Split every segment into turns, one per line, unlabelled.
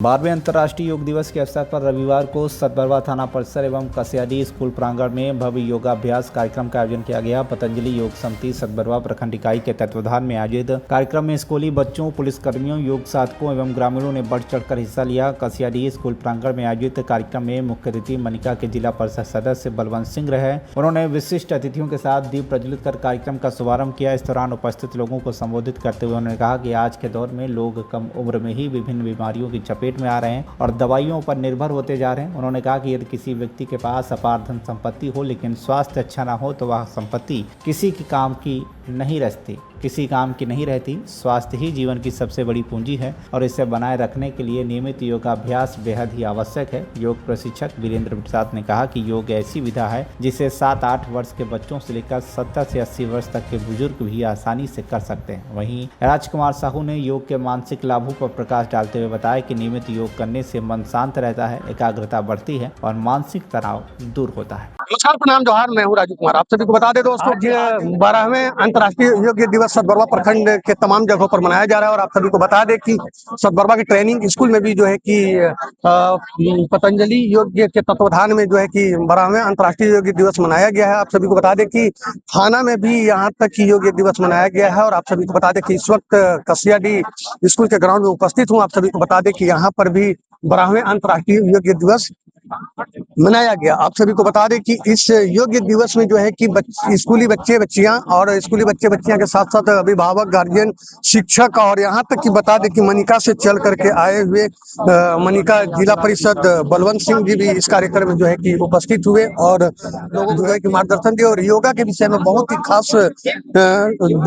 12वें अंतर्राष्ट्रीय योग दिवस के अवसर पर रविवार को सतबरवा थाना परिसर एवं कस्याडी स्कूल प्रांगण में भव्य योगाभ्यास कार्यक्रम का आयोजन किया गया। पतंजलि योग समिति सतबरवा प्रखंड इकाई के तत्वावधान में आयोजित कार्यक्रम में स्कूली बच्चों, पुलिसकर्मियों, योग साधकों एवं ग्रामीणों ने बढ़ चढ़कर हिस्सा लिया। कस्याडी स्कूल प्रांगण में आयोजित कार्यक्रम में मुख्य अतिथि मनिका के जिला परिषद सदस्य बलवंत सिंह रहे। उन्होंने विशिष्ट अतिथियों के साथ दीप प्रज्वलित कर कार्यक्रम का शुभारंभ किया। इस दौरान उपस्थित लोगों को संबोधित करते हुए उन्होंने कहा कि आज के दौर में लोग कम उम्र में ही विभिन्न बीमारियों की चपेट में आ रहे हैं और दवाइयों पर निर्भर होते जा रहे हैं। उन्होंने कहा कि यदि किसी व्यक्ति के पास अपार धन संपत्ति हो लेकिन स्वास्थ्य अच्छा ना हो तो वह संपत्ति किसी काम की नहीं रहती। स्वास्थ्य ही जीवन की सबसे बड़ी पूंजी है और इसे बनाए रखने के लिए नियमित योगाभ्यास बेहद ही आवश्यक है। योग प्रशिक्षक वीरेंद्र प्रसाद ने कहा कि योग ऐसी विधा है जिसे 7-8 वर्ष के बच्चों से लेकर 70 से 80 वर्ष तक के बुजुर्ग भी आसानी से कर सकते हैं। वहीं राजकुमार साहू ने योग के मानसिक लाभों पर प्रकाश डालते हुए बताया कि नियमित योग करने से मन शांत रहता है, एकाग्रता बढ़ती है और मानसिक तनाव दूर होता है।
नमस्कार, प्रणाम, जोहार। मैं हूँ राजू कुमार। आप सभी को बता दें दोस्तों, 12वें अंतर्राष्ट्रीय योग दिवस सतबरवा प्रखंड के तमाम जगहों पर मनाया जा रहा है और आप सभी को बता दें कि सतबरवा के ट्रेनिंग स्कूल में भी जो है कि पतंजलि योग के तत्वाधान में जो है कि 12वें अंतर्राष्ट्रीय योग दिवस मनाया गया है। आप सभी को बता दें कि थाना में भी यहाँ तक कि योग दिवस मनाया गया है और आप सभी को बता दें कि इस वक्त कस्याडी स्कूल के ग्राउंड में उपस्थित हूँ। आप सभी को बता दें कि यहाँ पर भी 12वें अंतर्राष्ट्रीय योग दिवस मनाया गया। आप सभी को बता दें कि इस योग दिवस में जो है कि स्कूली बच्चे बच्चियां और स्कूली बच्चे बच्चियां के साथ साथ अभिभावक, गार्जियन, शिक्षक और यहाँ तक कि बता दें कि मनिका से चल करके आए हुए मनिका जिला परिषद बलवंत सिंह जी भी इस कार्यक्रम में जो है कि उपस्थित हुए और लोगों को जो है कि मार्गदर्शन दिए और योगा के विषय में बहुत ही खास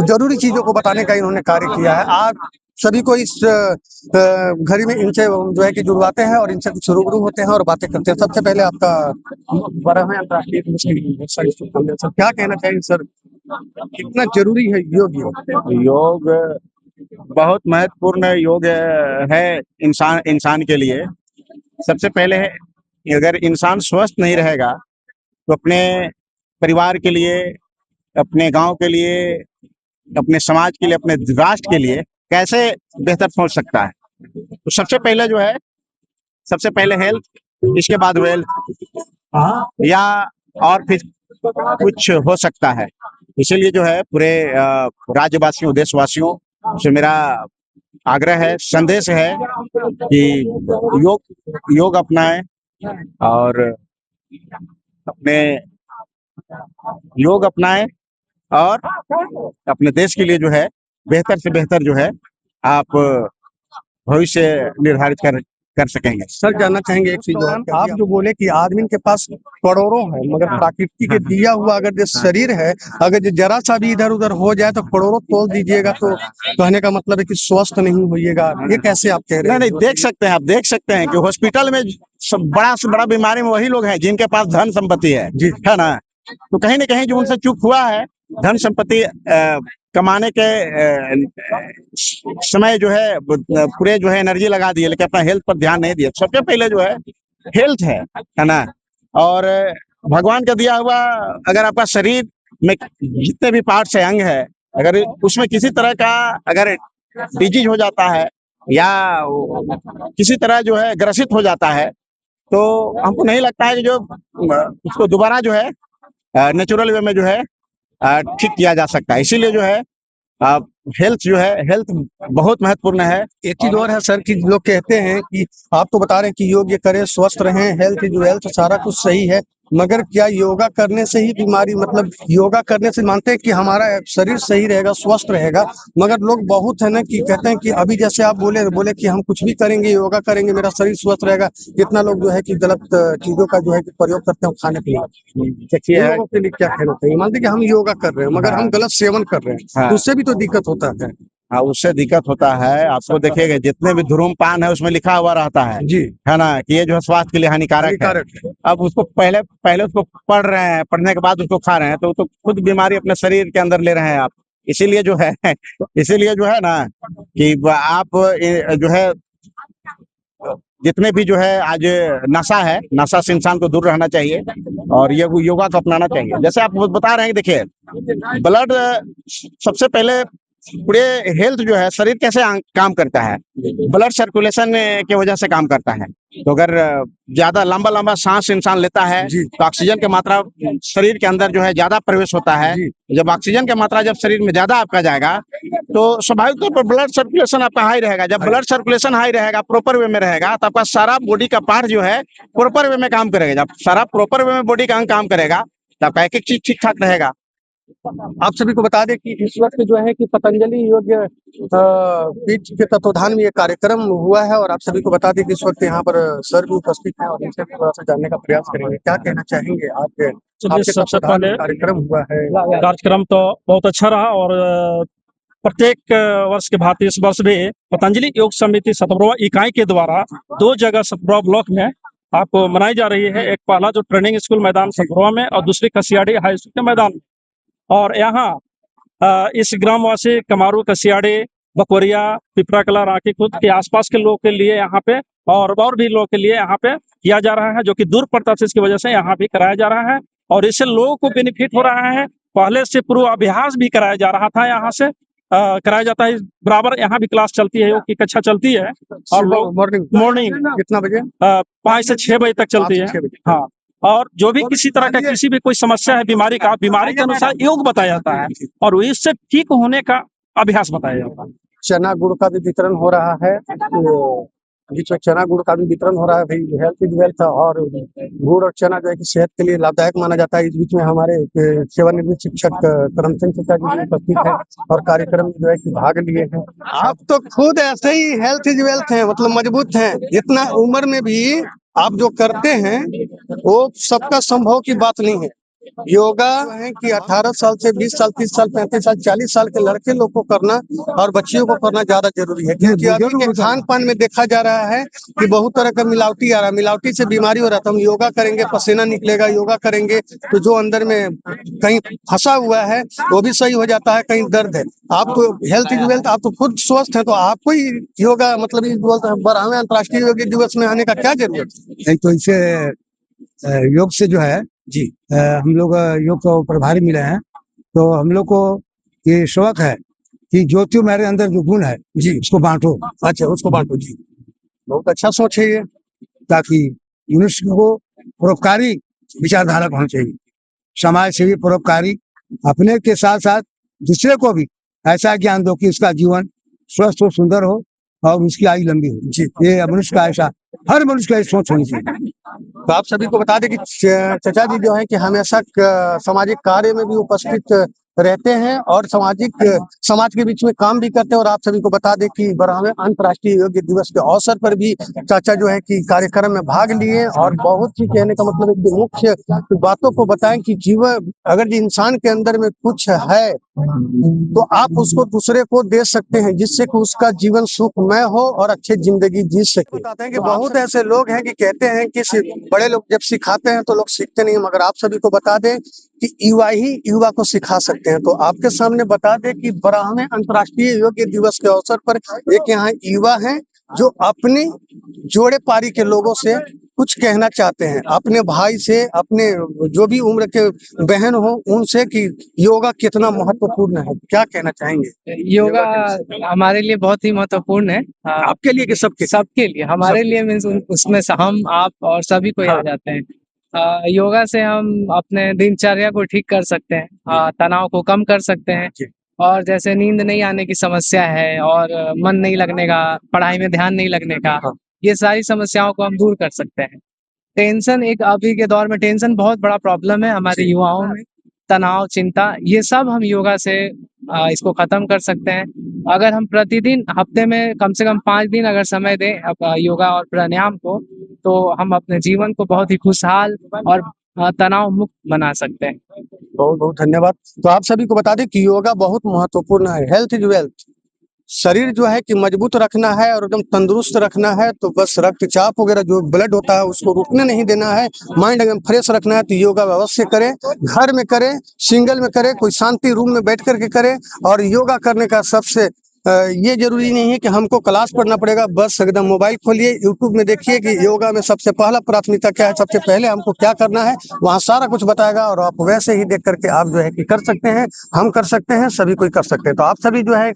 जरूरी चीजों को बताने का इन्होंने कार्य किया है। आप सभी को इस घड़ी में इनसे जो है कि जुड़वाते हैं और इनसे कुछ रूबरू होते हैं और बातें करते हैं। सबसे पहले आपका 12वें अंतर्राष्ट्रीय सर, क्या कहना चाहिए सर, कितना जरूरी है योग?
बहुत महत्वपूर्ण योग है इंसान के लिए। सबसे पहले है, अगर इंसान स्वस्थ नहीं रहेगा तो अपने परिवार के लिए, अपने गांव के लिए, अपने समाज के लिए, अपने राष्ट्र के लिए कैसे बेहतर सोच सकता है। तो सबसे पहले हेल्थ, इसके बाद वेल्थ या और फिर कुछ हो सकता है। इसीलिए जो है पूरे राज्यवासियों, देशवासियों से मेरा आग्रह है, संदेश है कि योग अपनाएं और अपने देश के लिए जो है बेहतर से बेहतर जो है आप भविष्य निर्धारित कर सकेंगे।
सर, जानना चाहेंगे एक चीज, आप जो बोले कि आदमी के पास करोड़ों है मगर प्रकृति के दिया हुआ अगर जो शरीर है, अगर जरा सा भी इधर उधर हो जाए तो करोड़ों तोड़ दीजिएगा, तो कहने का मतलब है कि स्वस्थ नहीं होइएगा। ये कैसे आप कह रहे हैं?
नहीं, आप देख सकते हैं कि हॉस्पिटल में बड़ा से बड़ा बीमारी में वही लोग हैं जिनके पास धन संपत्ति है ना। तो कहीं ना कहीं जो उनसे चूक हुआ है, धन संपत्ति कमाने के समय जो है पूरे जो है एनर्जी लगा दिए, लेकिन अपना हेल्थ पर ध्यान नहीं दिया। सबसे पहले जो है हेल्थ है ना। और भगवान का दिया हुआ, अगर आपका शरीर में जितने भी पार्ट्स है, अंग है, अगर उसमें किसी तरह का अगर डिजीज हो जाता है या किसी तरह जो है ग्रसित हो जाता है, तो हमको नहीं लगता है कि जो उसको दोबारा जो है नेचुरल वे में जो है ठीक किया जा सकता है। इसीलिए जो है हेल्थ बहुत महत्वपूर्ण है।
एक चीज और है सर कि लोग कहते हैं कि आप तो बता रहे हैं कि योग ये करें, स्वस्थ रहें, हेल्थ इज वेल्थ, सारा कुछ सही है, मगर क्या योगा करने से ही बीमारी, मतलब योगा करने से मानते हैं कि हमारा शरीर सही रहेगा, स्वस्थ रहेगा, मगर लोग बहुत है ना कि कहते हैं कि अभी जैसे आप बोले कि हम कुछ भी करेंगे, योगा करेंगे, मेरा शरीर स्वस्थ रहेगा। कितना लोग जो है कि गलत चीजों का जो है कि प्रयोग करते हैं खाने के लिए। लोगों के लिए क्या कहना चाहिए? मानते कि हम योगा कर रहे हैं मगर हम गलत सेवन कर रहे हैं, तो उससे भी तो दिक्कत होता है।
हाँ, उससे दिक्कत होता है। आपको देखिएगा जितने भी धूम्रपान है उसमें लिखा हुआ रहता है
जी,
है ना, कि ये जो है स्वास्थ्य के लिए हानिकारक है। अब उसको पहले उसको पढ़ रहे हैं, पढ़ने के बाद उसको खा रहे हैं, तो खुद बीमारी अपने शरीर के अंदर ले रहे हैं आप। इसीलिए जो है ना कि आप जो है जितने भी जो है आज नशा से इंसान को दूर रहना चाहिए और ये योगा को अपनाना चाहिए। जैसे आप बता रहे हैं कि देखिए, ब्लड सबसे पहले पूरे हेल्थ जो है, शरीर कैसे काम करता है, ब्लड सर्कुलेशन की वजह से काम करता है। तो अगर ज्यादा लंबा लंबा सांस इंसान लेता है
जी।
तो ऑक्सीजन की मात्रा शरीर के अंदर जो है ज्यादा प्रवेश होता है।
जी।
जब ऑक्सीजन की मात्रा जब शरीर में ज्यादा आपका जाएगा तो स्वाभाविक तौर पर ब्लड सर्कुलेशन आपका हाई रहेगा। जब ब्लड सर्कुलेशन हाई रहेगा, प्रॉपर वे में रहेगा, तो आपका सारा बॉडी का पार्ट जो है प्रॉपर वे में काम करेगा। जब सारा प्रॉपर वे में बॉडी का अंग काम करेगा तो आपका एक एक चीज ठीक ठाक रहेगा।
आप सभी को बता दें कि इस वक्त जो है कि पतंजलि योग पीठ के तत्वाधान में ये कार्यक्रम हुआ है और आप सभी को बता दें कि इस वक्त यहाँ पर सर भी उपस्थित हैं और इनसे थोड़ा सा जानने का प्रयास करेंगे। क्या कहना चाहेंगे आप? आपके
सबसे
तत्वाधान में
पहले
कार्यक्रम हुआ है।
कार्यक्रम तो बहुत अच्छा रहा और प्रत्येक वर्ष के भांति इस वर्ष भी पतंजलि योग समिति सतबरवा इकाई के द्वारा 2 जगह सतबरवा ब्लॉक में आपको मनाई जा रही है। एक पहला जो ट्रेनिंग स्कूल मैदान सतबरवा में और दूसरी कसियाड़ी हाई स्कूल के मैदान में। और यहाँ इस ग्रामवासी कमारू, कसियाड़ी, बकोरिया, पिपरा कला, रांकी खुद के आसपास के लोगों के लिए यहाँ पे और भी लोगों के लिए यहाँ पे किया जा रहा है, जो कि दूर पड़ता था, इसकी वजह से यहाँ भी कराया जा रहा है और इससे लोगों को बेनिफिट हो रहा है। पहले से पूर्वाभ्यास भी कराया जा रहा था, यहाँ से कराया जाता है। बराबर यहाँ भी क्लास चलती है, योग की कक्षा चलती है और लोग मॉर्निंग
कितना बजे?
5 से 6 बजे तक चलती है।
5 से 6 बजे।
हाँ, और जो भी किसी तरह का किसी भी कोई समस्या है, बीमारी के अनुसार योग बताया जाता है और इससे ठीक होने का अभ्यास बताया जाता है।
चना गुड़ का भी वितरण हो रहा है। बीच में चना गुड़ का भी वितरण हो रहा है। भाई हेल्थ इज वेल्थ और गुड़ और चना जो है कि सेहत के लिए लाभदायक माना जाता है। इस बीच में हमारे सेवानिवृत्त शिक्षक करमचंद चाचा जी उपस्थित हैं और कार्यक्रम में जो है कि भाग लिए हैं। आप तो खुद ऐसे ही हेल्थ इज वेल्थ हैं, मतलब मजबूत हैं। इतना उम्र में भी आप जो करते हैं वो सबका संभव की बात नहीं है। योगा है कि 18 साल से 20 साल, 30 साल, 35 साल, 40 साल के लड़के लोग को करना और बच्चियों को करना ज्यादा जरूरी है, क्योंकि अभी के खान पान में देखा जा रहा है कि बहुत तरह का मिलावटी आ रहा है। मिलावटी से बीमारी हो रहा है। तो हम योगा करेंगे, पसीना निकलेगा, योगा करेंगे तो जो अंदर में कहीं फंसा हुआ है वो भी सही हो जाता है, कहीं दर्द है। आप तो हेल्थ इज वेल्थ, आप तो खुद स्वस्थ है, तो आपको ही योगा मतलब 12वें अंतर्राष्ट्रीय योग दिवस में आने का क्या जरूरत है?
तो इसे योग से जो है
जी।
हम लोग योग को प्रभारी मिले हैं, तो हम लोग को ये शौक है कि जो त्यो मेरे अंदर जो गुण है
जी
उसको बांटो।
अच्छा, उसको बांटो। जी, बहुत अच्छा सोच है ये।
ताकि मनुष्य को परोपकारी विचारधारा होना चाहिए, समाज सेवी, परोपकारी, अपने के साथ साथ दूसरे को भी ऐसा ज्ञान दो कि उसका जीवन स्वस्थ हो, सुंदर हो और उसकी आयु लंबी हो।
जी,
ये मनुष्य का ऐसा, हर मनुष्य का ये सोच होनी चाहिए।
तो आप सभी को बता दें कि चाचा जी जो है कि हमेशा सामाजिक कार्य में भी उपस्थित रहते हैं और समाज के बीच में काम भी करते हैं। और आप सभी को बता दें कि 12वें अंतर्राष्ट्रीय योग दिवस के अवसर पर भी चाचा जो है कि कार्यक्रम में भाग लिए और बहुत ही कहने का मतलब है कि मुख्य बातों को बताएं कि जीवन अगर इंसान के अंदर में कुछ है तो आप उसको दूसरे को दे सकते हैं, जिससे कि उसका जीवन सुखमय हो और अच्छी जिंदगी जी सके। बताते हैं कि बहुत ऐसे लोग हैं कि कहते हैं कि बड़े लोग जब सिखाते हैं तो लोग सीखते नहीं, मगर आप सभी को बता दें कि युवा ही युवा को सिखा सकते हैं। तो आपके सामने बता दें कि 12वें अंतर्राष्ट्रीय योग दिवस के अवसर पर एक यहाँ युवा हैं जो अपने जोड़े पारी के लोगों से कुछ कहना चाहते हैं, अपने भाई से, अपने जो भी उम्र के बहन हो उनसे, कि योगा कितना महत्वपूर्ण है। क्या कहना चाहेंगे?
योगा हमारे लिए बहुत ही महत्वपूर्ण है।
आपके लिए कि
सबके लिए, हमारे लिए मीन्स उसमें से हम, आप और सभी को आ जाते हैं। योगा से हम अपने दिनचर्या को ठीक कर सकते हैं, तनाव को कम कर सकते हैं और जैसे नींद नहीं आने की समस्या है और मन नहीं लगने का, पढ़ाई में ध्यान नहीं लगने का, ये सारी समस्याओं को हम दूर कर सकते हैं। टेंशन, एक अभी के दौर में टेंशन बहुत बड़ा प्रॉब्लम है हमारे युवाओं में, तनाव, चिंता, ये सब हम योगा से इसको खत्म कर सकते हैं। अगर हम प्रतिदिन हफ्ते में कम से कम 5 दिन अगर समय दें योगा और प्राणायाम को, तो हम अपने जीवन को बहुत ही खुशहाल और तनाव मुक्त बना सकते हैं।
बहुत बहुत धन्यवाद। तो आप सभी को बता दें कि योगा बहुत महत्वपूर्ण है। Health is wealth. शरीर जो है कि मजबूत रखना है और एकदम तंदुरुस्त रखना है, तो बस रक्तचाप वगैरह जो ब्लड होता है उसको रुकने नहीं देना है, माइंड एकदम फ्रेश रखना है, तो योगा अवश्य करें। घर में करें, सिंगल में करें, कोई शांति रूम में बैठ करके करें। और योगा करने का सबसे ये जरूरी नहीं है कि हमको क्लास पढ़ना पड़ेगा, बस एकदम मोबाइल खोलिए, यूट्यूब में देखिए कि योगा में सबसे पहला प्राथमिकता क्या है, सबसे पहले हमको क्या करना है, वहाँ सारा कुछ बताएगा और आप वैसे ही देख करके आप जो है कि कर सकते हैं, हम कर सकते हैं, सभी कोई कर सकते हैं। तो आप सभी जो है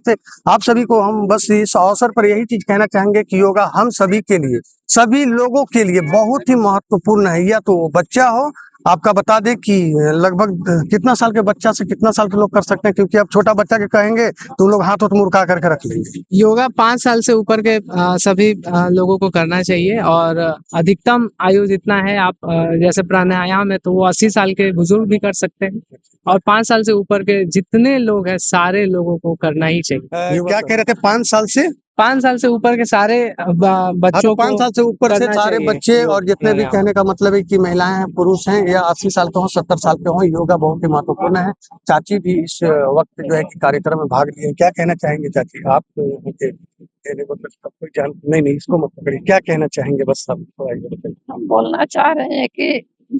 आप सभी को हम बस इस अवसर पर यही चीज कहना चाहेंगे कि योगा हम सभी के लिए, सभी लोगों के लिए बहुत ही महत्वपूर्ण है। या तो वो बच्चा हो, आपका बता दें कि लगभग कितना साल के बच्चा से कितना साल के लोग कर सकते हैं, क्योंकि अब छोटा बच्चा के कहेंगे तो लोग हाथ मुड़का करके रख लेंगे।
योगा 5 साल से ऊपर के सभी लोगों को करना चाहिए और अधिकतम आयु जितना है आप जैसे प्राणायाम है तो वो 80 साल के बुजुर्ग भी कर सकते हैं और 5 साल से ऊपर के जितने लोग हैं सारे लोगों को करना ही चाहिए।
क्या कह रहे थे, 5 साल से
5 साल से ऊपर के सारे बच्चों को
5 साल से ऊपर से
करना
सारे
चाहिए
बच्चे
योग
और जितने भी,
प्राणायाम।
कहने का मतलब है कि महिलाएं हैं, पुरुष हैं, या 80 साल के हों, 70 साल के हों, योगा बहुत ही महत्वपूर्ण है। चाची भी इस वक्त जो है कि कार्यक्रम में भाग लिए। क्या कहना चाहेंगे चाची आप? कोई जान नहीं, इसको मत पकड़िए। क्या कहना चाहेंगे, बस आप थोड़ा ये बताइए।
हम बोलना चाह रहे हैं कि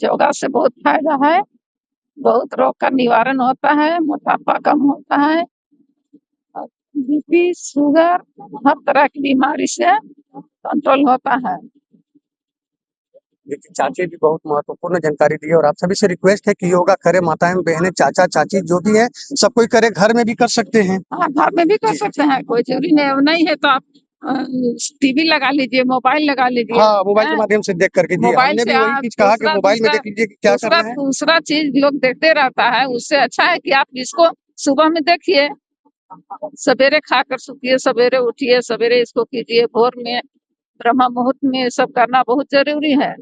योगा से बहुत फायदा है, बहुत रोग का निवारण होता है, मोटापा कम होता है, बीपी, शुगर, हर तरह की बीमारी से कंट्रोल होता है।
देखिए, चाची भी बहुत महत्वपूर्ण जानकारी दी है और आप सभी से रिक्वेस्ट है कि योगा करें, माताएं बहनें, चाचा चाची जो भी है सब कोई करे, घर में भी कर सकते हैं।
हाँ, घर में भी कर सकते हैं, कोई जरूरी नहीं है तो आप टीवी लगा लीजिए, मोबाइल लगा लीजिए।
हाँ, मोबाइल के माध्यम से देख करके जी,
मोबाइल
हमने
से
भी वही
आप
चीज कहा कि मोबाइल में
दूसरा
देख लीजिए कि क्या करना है।
दूसरा चीज लोग देखते रहता है, उससे अच्छा है कि आप इसको सुबह में देखिए, सवेरे खाकर सोइए, सवेरे उठिए, सवेरे इसको कीजिए, भोर में ब्रह्म मुहूर्त में ये सब करना बहुत जरूरी है।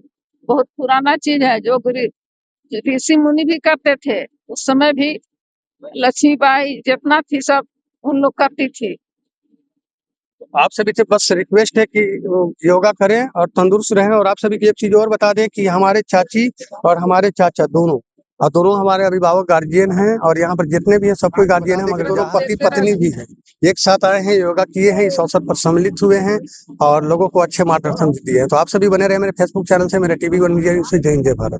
बहुत पुराना चीज है जो ऋषि मुनि भी करते थे, उस समय भी लक्ष्मीबाई जितना थी सब उन लोग करती थी।
आप सभी से बस रिक्वेस्ट है कि योगा करें और तंदुरुस्त रहें। और आप सभी की एक चीज और बता दें कि हमारे चाची और हमारे चाचा दोनों हमारे अभिभावक गार्जियन हैं और यहाँ पर जितने भी हैं सब कोई गार्जियन है, मगर दोनों पति पत्नी भी है, एक साथ आए हैं, योगा किए हैं, इस अवसर पर सम्मिलित हुए हैं और लोगों को अच्छे मार्गदर्शन दिए हैं। तो आप सभी बने रहे मेरे फेसबुक चैनल से, मेरे TV1 मीडिया न्यूज़ से। जय हिंद, जय भारत।